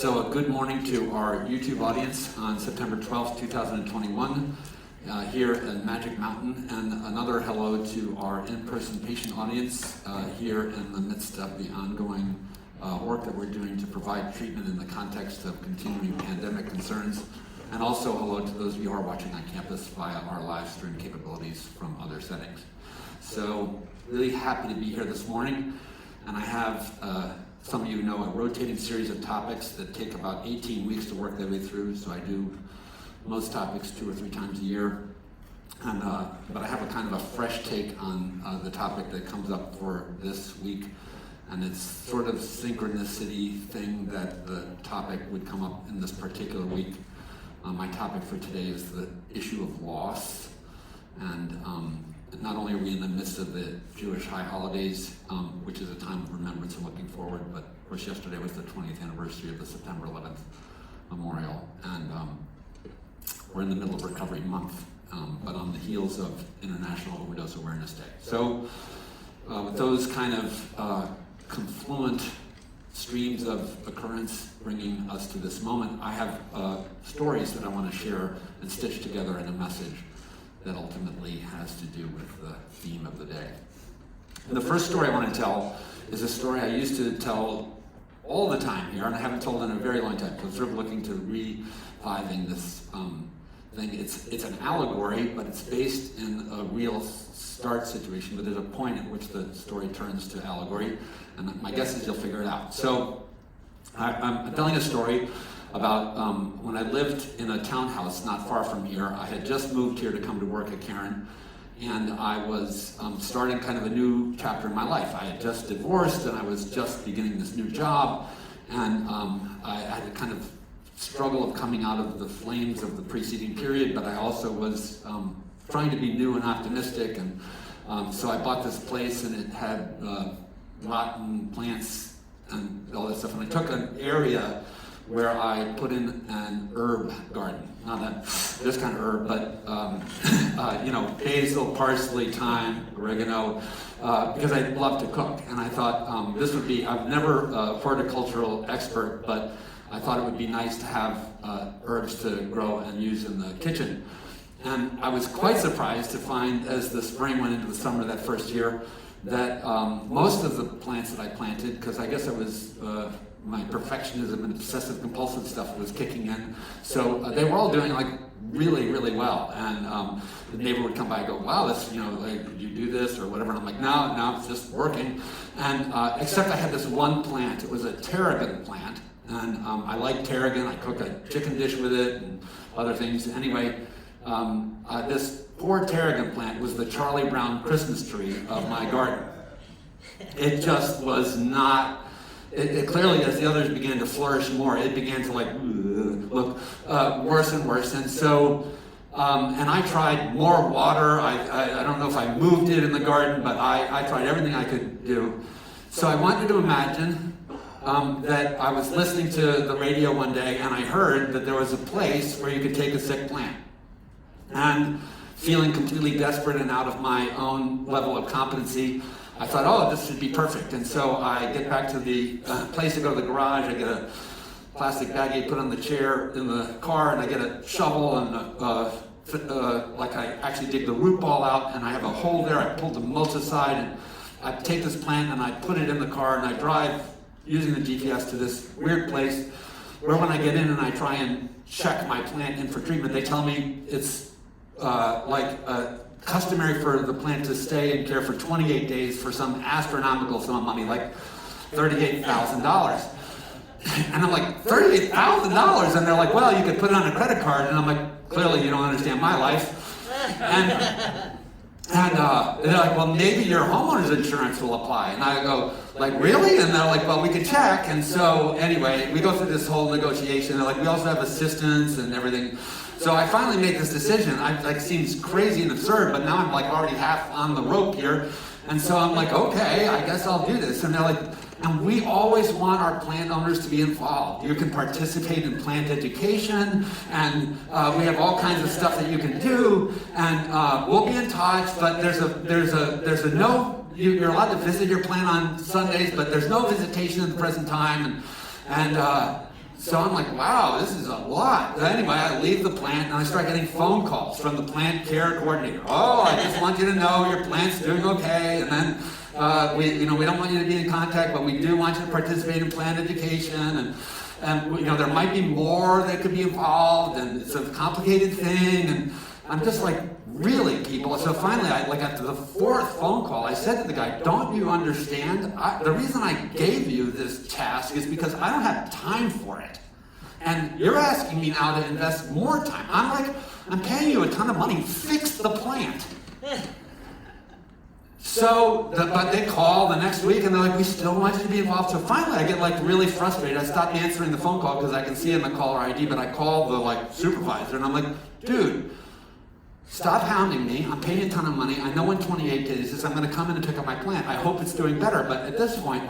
So good morning to our YouTube audience on September 12th, 2021, here in Magic Mountain, and another hello to our in-person patient audience here in the midst of the ongoing work that we're doing to provide treatment in the context of continuing pandemic concerns. And also hello to those of you who are watching on campus via our live stream capabilities from other settings. So really happy to be here this morning, and I have some of you know a rotating series of topics that take about 18 weeks to work their way through, so I do most topics 2 or 3 times a year. And, but I have a kind of a fresh take on the topic that comes up for this week, and it's sort of synchronicity thing that the topic would come up in this particular week. My topic for today is the issue of loss, and not only are we in the midst of the Jewish high holidays, which is a time of remembrance and looking forward, but of course yesterday was the 20th anniversary of the September 11th memorial, and we're in the middle of Recovery Month, but on the heels of International Overdose Awareness Day. So with those kind of confluent streams of occurrence bringing us to this moment, I have stories that I want to share and stitch together in a message that ultimately has to do with the theme of the day. And the first story I want to tell is a story I used to tell all the time here, and I haven't told in a very long time, so I'm sort of looking to reviving this thing. It's an allegory, but it's based in a real start situation, but there's a point at which the story turns to allegory, and my guess is you'll figure it out. So I'm telling a story about when I lived in a townhouse not far from here. I had just moved here to come to work at Caron, and I was starting kind of a new chapter in my life. I had just divorced, and I was just beginning this new job, and I had a kind of struggle of coming out of the flames of the preceding period, but I also was trying to be new and optimistic, and so I bought this place, and it had rotten plants and all that stuff, and I took an area where I put in an herb garden. Not this kind of herb, but basil, parsley, thyme, oregano, because I love to cook. And I thought this would be, I'm never a horticultural expert, but I thought it would be nice to have herbs to grow and use in the kitchen. And I was quite surprised to find, as the spring went into the summer that first year, that most of the plants that I planted, because I guess I was my perfectionism and obsessive compulsive stuff was kicking in. So they were all doing like really, really well. And the neighbor would come by and go, wow, this, like, did you do this or whatever? And I'm like, no, it's just working. And except I had this one plant. It was a tarragon plant. And I like tarragon. I cook a chicken dish with it and other things. Anyway, this poor tarragon plant was the Charlie Brown Christmas tree of my garden. It just was not. It clearly, as the others began to flourish more, it began to look worse and worse. And so, and I tried more water. I don't know if I moved it in the garden, but I tried everything I could do. So I wanted to imagine that I was listening to the radio one day, and I heard that there was a place where you could take a sick plant. And feeling completely desperate and out of my own level of competency, I thought, oh, this should be perfect. And so I get back to the place to go to the garage. I get a plastic baggie, put on the chair in the car, and I get a shovel and I actually dig the root ball out, and I have a hole there. I pull the mulch aside, and I take this plant and I put it in the car, and I drive using the GPS to this weird place where when I get in and I try and check my plant in for treatment, they tell me it's customary for the plant to stay in care for 28 days for some astronomical sum of money, like $38,000. And I'm like, $38,000? And they're like, well, you could put it on a credit card. And I'm like, clearly you don't understand my life. And they're like, well, maybe your homeowner's insurance will apply. And I go, like, really? And they're like, well, we could check. And so anyway, we go through this whole negotiation. They're like, we also have assistants and everything. So I finally made this decision. It seems crazy and absurd, but now I'm like already half on the rope here. And so I'm like, okay, I guess I'll do this. And they're like, and we always want our plant owners to be involved. You can participate in plant education, and we have all kinds of stuff that you can do, and we'll be in touch, but there's a no, you're allowed to visit your plant on Sundays, but there's no visitation at the present time. And So I'm like, wow, this is a lot. But anyway, I leave the plant and I start getting phone calls from the plant care coordinator. Oh, I just want you to know your plant's doing okay. And then we don't want you to be in contact, but we do want you to participate in plant education. And there might be more that could be involved, and it's a complicated thing. And I'm just like, really, people? So finally, after the fourth phone call, I said to the guy, don't you understand? The reason I gave you this task is because I don't have time for it. And you're asking me now to invest more time. I'm paying you a ton of money. Fix the plant. But they call the next week and they're like, we still want you to be involved. So finally I get really frustrated. I stop answering the phone call because I can see it in the caller ID, but I call the supervisor and I'm like, dude, stop hounding me. I'm paying a ton of money. I know in 28 days I'm going to come in and pick up my plant. I hope it's doing better, but at this point,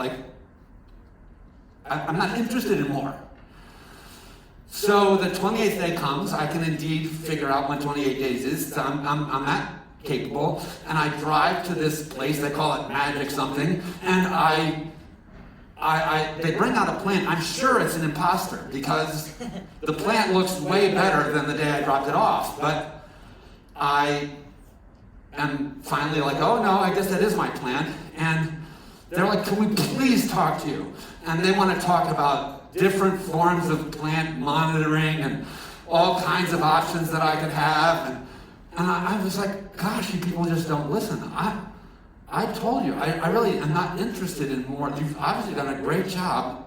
I'm not interested in more. So the 28th day comes. I can indeed figure out when 28 days is. So I'm that capable, and I drive to this place. They call it Magic something, and they bring out a plant. I'm sure it's an imposter because the plant looks way better than the day I dropped it off, but I am finally like, oh no, I guess that is my plant. And they're like, can we please talk to you? And they want to talk about different forms of plant monitoring and all kinds of options that I could have. And I was like, gosh, you people just don't listen. I told you, I really am not interested in more. You've obviously done a great job.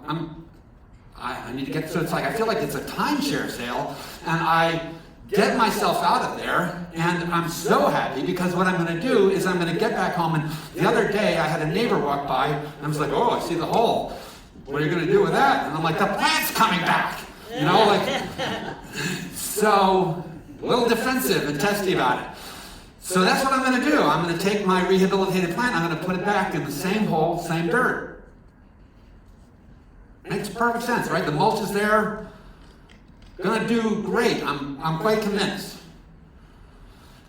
I need to get, so it's like, I feel like it's a timeshare sale, and I get myself out of there, and I'm so happy because what I'm going to do is I'm going to get back home. And the other day I had a neighbor walk by, and I was like, oh, I see the hole. What are you going to do with that? And I'm like, the plant's coming back. So a little defensive and testy about it. So that's what I'm going to do. I'm going to take my rehabilitated plant, I'm going to put it back in the same hole, same dirt. Makes perfect sense, right? The mulch is there. Going to do great. I'm quite convinced.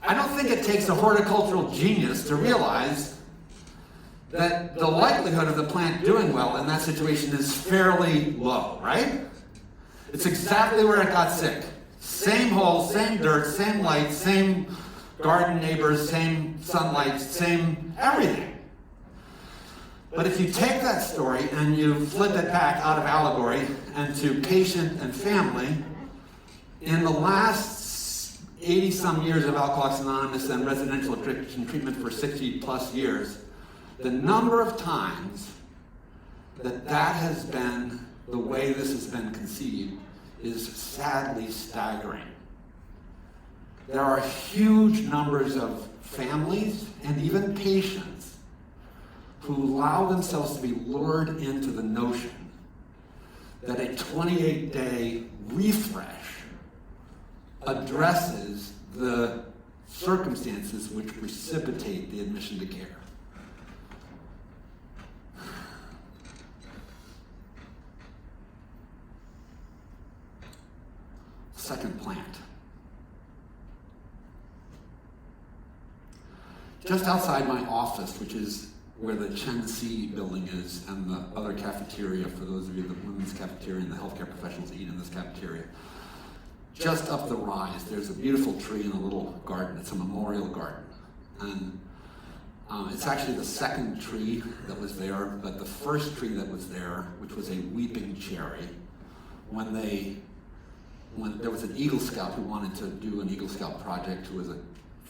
I don't think it takes a horticultural genius to realize that the likelihood of the plant doing well in that situation is fairly low, right? It's exactly where it got sick. Same hole, same dirt, same light, same garden neighbors, same sunlight, same everything. But if you take that story and you flip it back out of allegory and to patient and family, in the last 80-some years of Alcoholics Anonymous and residential addiction treatment for 60-plus years, the number of times that has been the way this has been conceived is sadly staggering. There are huge numbers of families and even patients who allow themselves to be lured into the notion that a 28-day refresh addresses the circumstances which precipitate the admission to care. Second plant. Just outside my office, which is where the Chen Si building is and the other cafeteria, for those of you, the women's cafeteria and the healthcare professionals eat in this cafeteria. Just up the rise, there's a beautiful tree in a little garden. It's a memorial garden. And it's actually the second tree that was there, but the first tree that was there, which was a weeping cherry, when there was an Eagle Scout who wanted to do an Eagle Scout project, who was a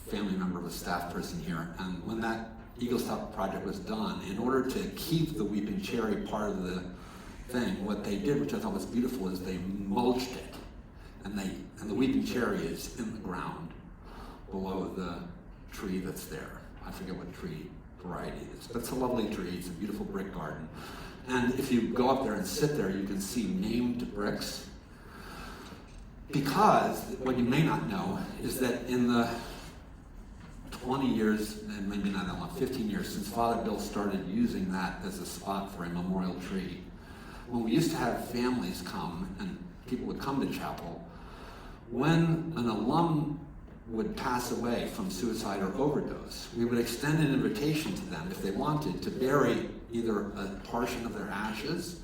family member of a staff person here, and when that Eagle Scout project was done, in order to keep the weeping cherry part of the thing, what they did, which I thought was beautiful, is they mulched it. And the weeping cherry is in the ground below the tree that's there. I forget what tree variety it is, but it's a lovely tree. It's a beautiful brick garden. And if you go up there and sit there, you can see named bricks. Because what you may not know is that in the 20 years, and maybe not that long, 15 years since Father Bill started using that as a spot for a memorial tree, when we used to have families come and people would come to chapel, when an alum would pass away from suicide or overdose, we would extend an invitation to them, if they wanted, to bury either a portion of their ashes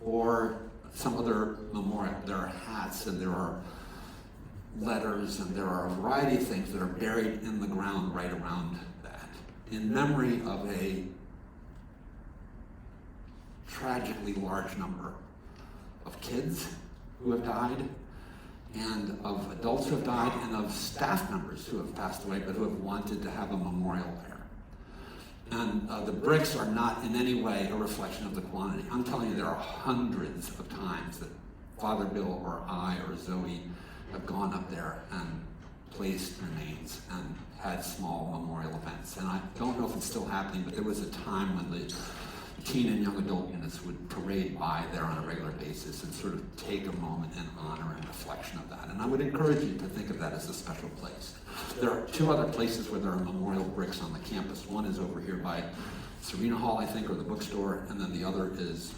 or some other memorial. There are hats, and there are letters, and there are a variety of things that are buried in the ground right around that, in memory of a tragically large number of kids who have died, and of adults who have died, and of staff members who have passed away, but who have wanted to have a memorial there. And the bricks are not in any way a reflection of the quantity. I'm telling you, there are hundreds of times that Father Bill or I or Zoe have gone up there and placed remains and had small memorial events. And I don't know if it's still happening, but there was a time when the teen and young adult units would parade by there on a regular basis and sort of take a moment in honor and reflection of that. And I would encourage you to think of that as a special place. There are two other places where there are memorial bricks on the campus. One is over here by Serena Hall, I think, or the bookstore, and then the other is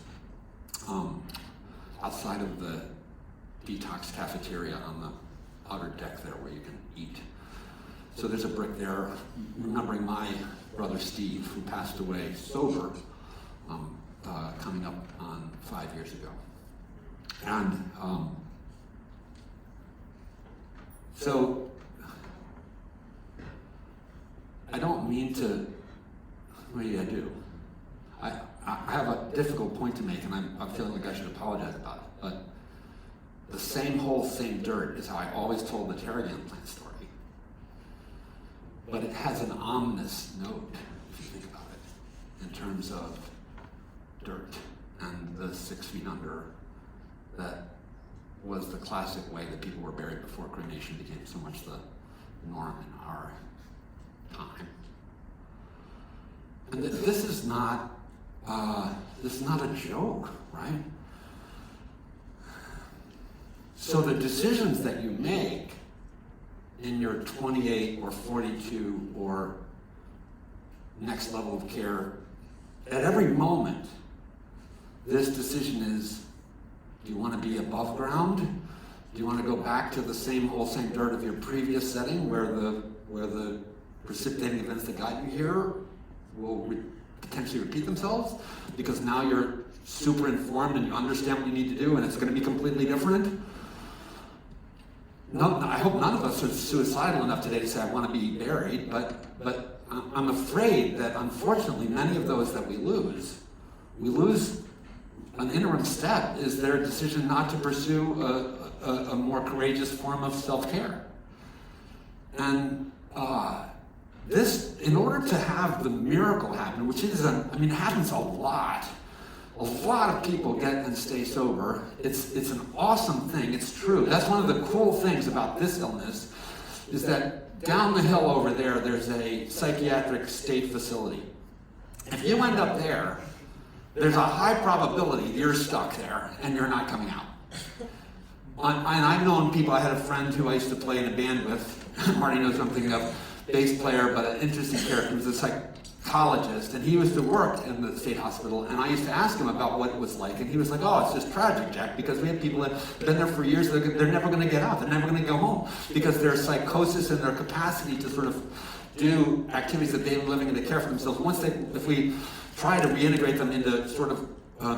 outside of the detox cafeteria on the outer deck there where you can eat. So there's a brick there remembering my brother Steve, who passed away sober coming up on 5 years ago. And so I don't mean to, maybe I do. I have a difficult point to make, and I'm feeling like I should apologize about it, but the same hole, same dirt is how I always told the Terrigan plant story. But it has an ominous note, if you think about it, in terms of dirt and the 6 feet under that was the classic way that people were buried before cremation became so much the norm in our time. And this is not a joke, right? So the decisions that you make in your 28 or 42 or next level of care, at every moment, this decision is, do you want to be above ground? Do you want to go back to the same hole, same dirt of your previous setting where the precipitating events that got you here will potentially repeat themselves? Because now you're super informed and you understand what you need to do and it's going to be completely different? No, I hope none of us are suicidal enough today to say, I want to be buried, but I'm afraid that unfortunately many of those that we lose an interim step is their decision not to pursue a more courageous form of self-care. And this, in order to have the miracle happen, which is, it happens a lot. A lot of people get and stay sober. It's an awesome thing. It's true. That's one of the cool things about this illness, is that down the hill over there, there's a psychiatric state facility. If you end up there, there's a high probability you're stuck there and you're not coming out. And I've known people, I had a friend who I used to play in a band with, Marty knows what I'm thinking of, bass player, but an interesting character. He was a psychologist, and he used to work in the state hospital, and I used to ask him about what it was like, and he was like, oh, it's just tragic, Jack, because we have people that have been there for years, they're never going to get out, they're never going to go home, because their psychosis and their capacity to sort of do activities that they've been living and to care for themselves, if we try to reintegrate them into sort of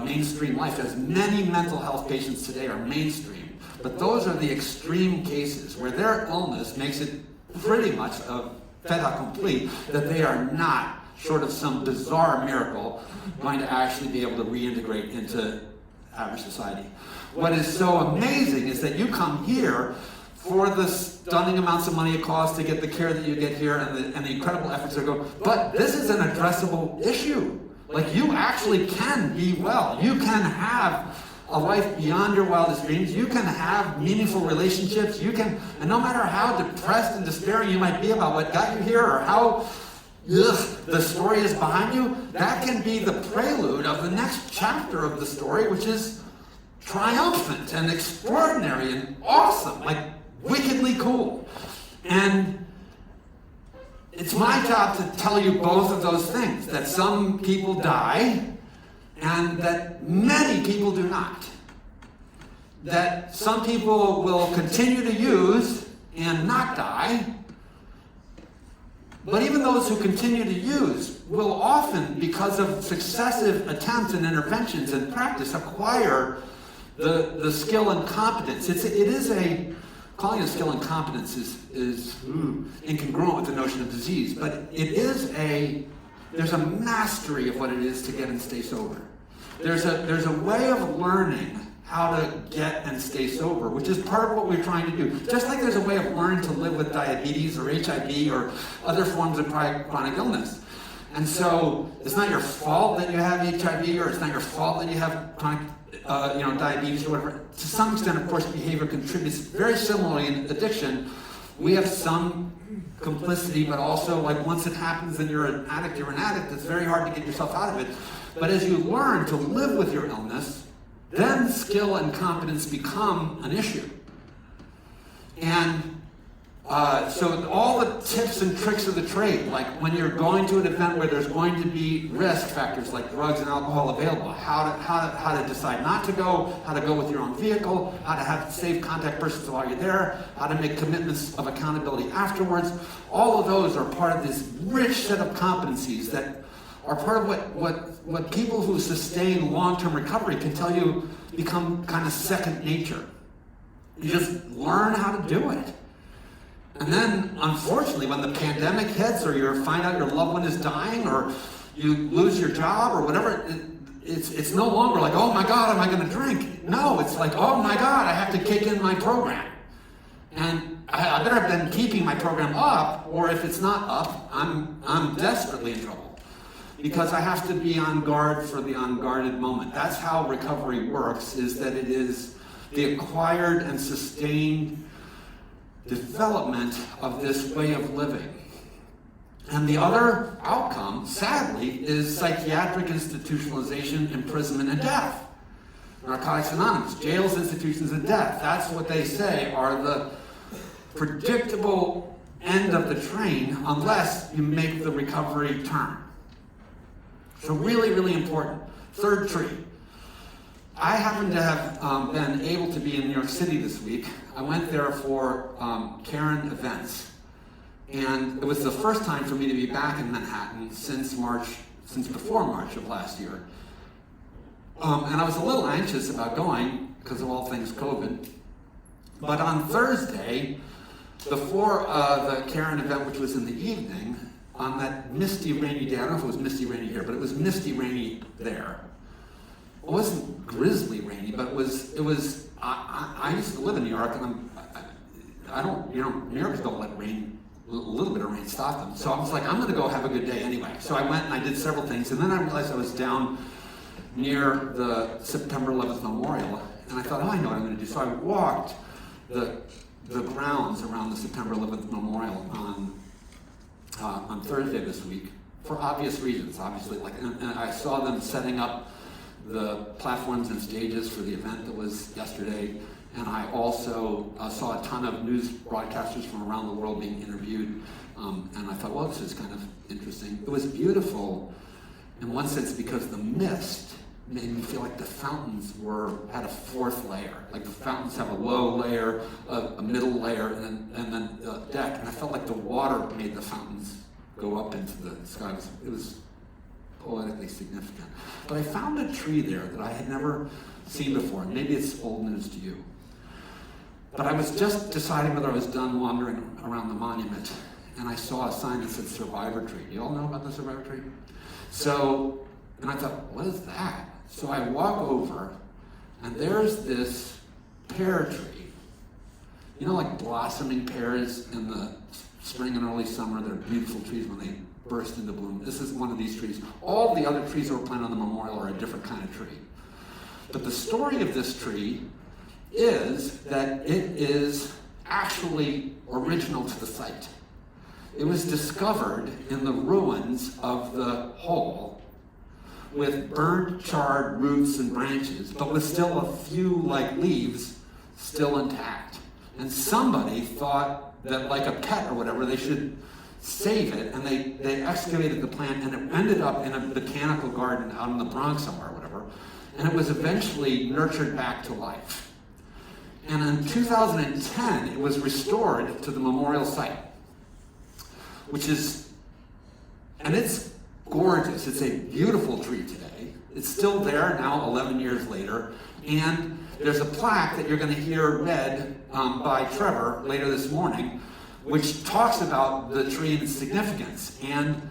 mainstream life, as many mental health patients today are mainstream, but those are the extreme cases where their illness makes it pretty much a fait accompli that they are not, short of some bizarre miracle, going to actually be able to reintegrate into average society. What is so amazing is that you come here for the stunning amounts of money it costs to get the care that you get here and the incredible efforts that go, but this is an addressable issue. Like, you actually can be well. You can have a life beyond your wildest dreams. You can have meaningful relationships. You can, and no matter how depressed and despairing you might be about what got you here or how the story is behind you, that can be the prelude of the next chapter of the story, which is triumphant and extraordinary and awesome, like wickedly cool. And it's my job to tell you both of those things, that some people die and that many people do not. That some people will continue to use and not die, but even those who continue to use will often, because of successive attempts and interventions and practice, acquire The skill and competence, calling it skill and competence is incongruent with the notion of disease, but there's a mastery of what it is to get and stay sober. There's a way of learning how to get and stay sober, which is part of what we're trying to do. Just like there's a way of learning to live with diabetes or HIV or other forms of chronic illness. And so it's not your fault that you have HIV, or it's not your fault that you have chronic diabetes or whatever. To some extent, of course, behavior contributes. Very similarly in addiction, we have some complicity, but also, like, once it happens and you're an addict, it's very hard to get yourself out of it. But as you learn to live with your illness, then skill and competence become an issue. And so all the tips and tricks of the trade, like when you're going to an event where there's going to be risk factors like drugs and alcohol available, how to decide not to go, how to go with your own vehicle, how to have safe contact persons while you're there, how to make commitments of accountability afterwards. All of those are part of this rich set of competencies that are part of what people who sustain long-term recovery can tell you become kind of second nature. You just learn how to do it. And then, unfortunately, when the pandemic hits, or you find out your loved one is dying, or you lose your job, or whatever, it's no longer like, oh my God, am I going to drink? No, it's like, oh my God, I have to kick in my program. And I better have been keeping my program up, or if it's not up, I'm desperately in trouble. Because I have to be on guard for the unguarded moment. That's how recovery works, is that it is the acquired and sustained development of this way of living. And the other outcome, sadly, is psychiatric institutionalization, imprisonment, and death. Narcotics Anonymous, jails, institutions, and death. That's what they say are the predictable end of the train unless you make the recovery turn. So really, really important. Third tree. I happen to have been able to be in New York City this week. I went there for Caron events. And it was the first time for me to be back in Manhattan since before March of last year. And I was a little anxious about going because of all things COVID. But on Thursday, before the Caron event, which was in the evening, on that misty, rainy day, I don't know if it was misty, rainy here, but it was misty, rainy there. It wasn't grizzly rainy, but it was. I used to live in New York, and New Yorkers don't let rain, a little bit of rain stop them. So I was like, I'm going to go have a good day anyway. So I went and I did several things, and then I realized I was down near the September 11th Memorial, and I thought, oh, I know what I'm going to do. So I walked the grounds around the September 11th Memorial on Thursday this week for obvious reasons. Obviously, and I saw them setting up the platforms and stages for the event that was yesterday, and I also saw a ton of news broadcasters from around the world being interviewed, and I thought, well, this is kind of interesting. It was beautiful in one sense because the mist made me feel like the fountains had a fourth layer. Like the fountains have a low layer, a middle layer, and then a deck, and I felt like the water made the fountains go up into the sky. It was poetically significant. But I found a tree there that I had never seen before. Maybe it's old news to you. But I was just deciding whether I was done wandering around the monument, and I saw a sign that said Survivor Tree. Do you all know about the Survivor Tree? So, and I thought, what is that? So I walk over, and there's this pear tree. You know, like blossoming pears in the spring and early summer, they're beautiful trees when they burst into bloom. This is one of these trees. All the other trees that were planted on the memorial are a different kind of tree. But the story of this tree is that it is actually original to the site. It was discovered in the ruins of the hole with burnt, charred roots and branches, but with still a few leaves still intact. And somebody thought that, like a pet or whatever, they should save it, and they excavated the plant, and it ended up in a botanical garden out in the Bronx somewhere or whatever, and it was eventually nurtured back to life. And in 2010, it was restored to the memorial site, and it's gorgeous. It's a beautiful tree today. It's still there now 11 years later, and there's a plaque that you're going to hear read by Trevor later this morning, which talks about the tree and its significance. And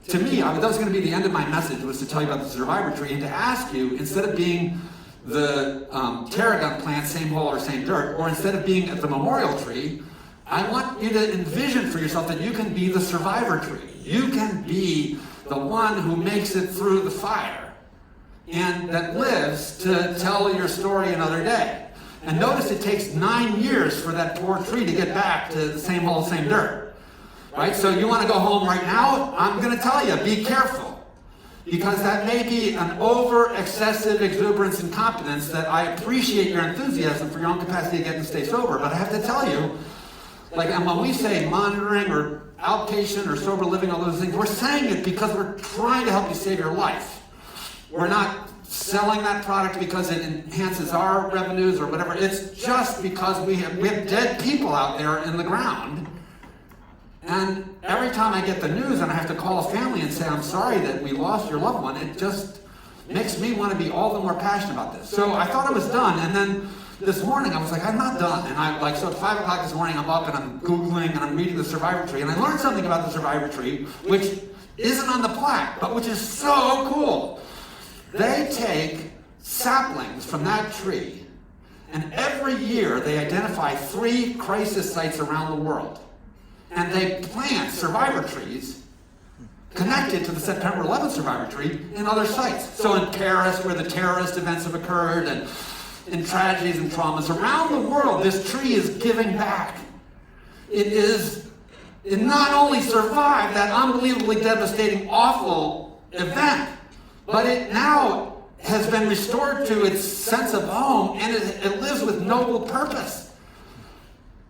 to me, that was going to be the end of my message, was to tell you about the survivor tree and to ask you, instead of being the tarragon plant, same hole or same dirt, or instead of being at the memorial tree, I want you to envision for yourself that you can be the survivor tree. You can be the one who makes it through the fire and that lives to tell your story another day. And notice it takes 9 years for that poor tree to get back to the same hole, same dirt. Right? So you want to go home right now? I'm going to tell you, be careful. Because that may be an over-excessive exuberance and confidence that I appreciate your enthusiasm for your own capacity to get and stay sober. But I have to tell you, and when we say monitoring or outpatient or sober living, all those things, we're saying it because we're trying to help you save your life. We're not selling that product because it enhances our revenues or whatever. It's just because we have dead people out there in the ground. And every time I get the news and I have to call a family and say, I'm sorry that we lost your loved one, it just makes me want to be all the more passionate about this. So I thought I was done, and then this morning I was like, I'm not done. And so at 5 o'clock this morning I'm up and I'm Googling and I'm reading the survivor tree, and I learned something about the survivor tree, which isn't on the plaque, but which is so cool. They take saplings from that tree, and every year they identify 3 crisis sites around the world. And they plant survivor trees connected to the September 11th survivor tree in other sites. So in Paris, where the terrorist events have occurred, and in tragedies and traumas around the world, this tree is giving back. It not only survived that unbelievably devastating, awful event, but it now has been restored to its sense of home, and it lives with noble purpose.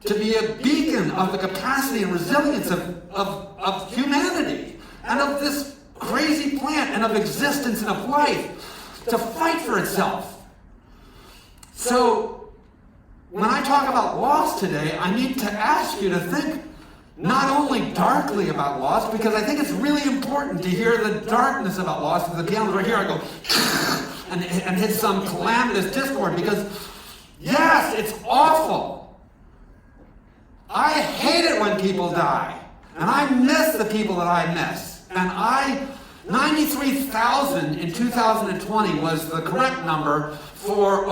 To be a beacon of the capacity and resilience of humanity, and of this crazy plant, and of existence and of life, to fight for itself. So, when I talk about loss today, I need to ask you to think not only darkly about loss, because I think it's really important to hear the darkness about loss. If the piano's right here, I go and hit some calamitous discord, because yes, it's awful. I hate it when people die, and I miss the people that I miss. And 93,000 in 2020 was the correct number for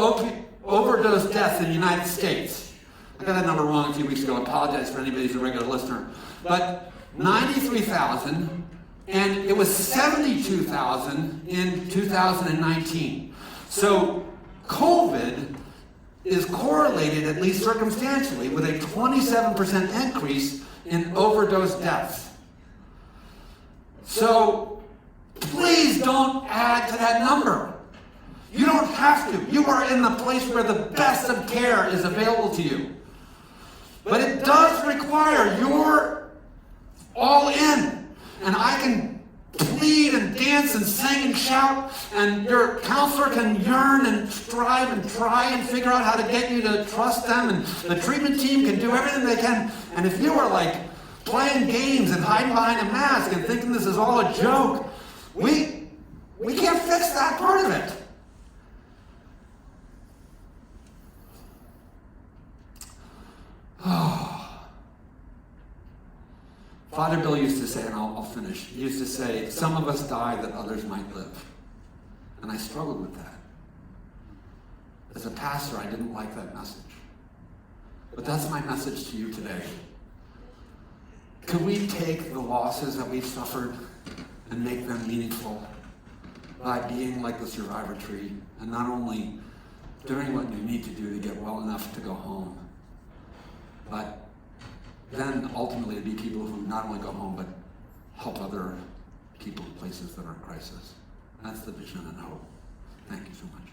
overdose deaths in the United States. I got that number wrong a few weeks ago. I apologize for anybody who's a regular listener. But 93,000, and it was 72,000 in 2019. So COVID is correlated, at least circumstantially, with a 27% increase in overdose deaths. So please don't add to that number. You don't have to. You are in the place where the best of care is available to you. But it does require your all in. And I can plead and dance and sing and shout, and your counselor can yearn and strive and try and figure out how to get you to trust them, and the treatment team can do everything they can. And if you are playing games and hiding behind a mask and thinking this is all a joke, we can't fix that part of it. Father Bill used to say, and I'll finish, he used to say, some of us die that others might live. And I struggled with that. As a pastor, I didn't like that message. But that's my message to you today. Can we take the losses that we've suffered and make them meaningful by being like the survivor tree, and not only doing what you need to do to get well enough to go home, but then ultimately to be people who not only go home, but help other people in places that are in crisis. That's the vision and hope. Thank you so much.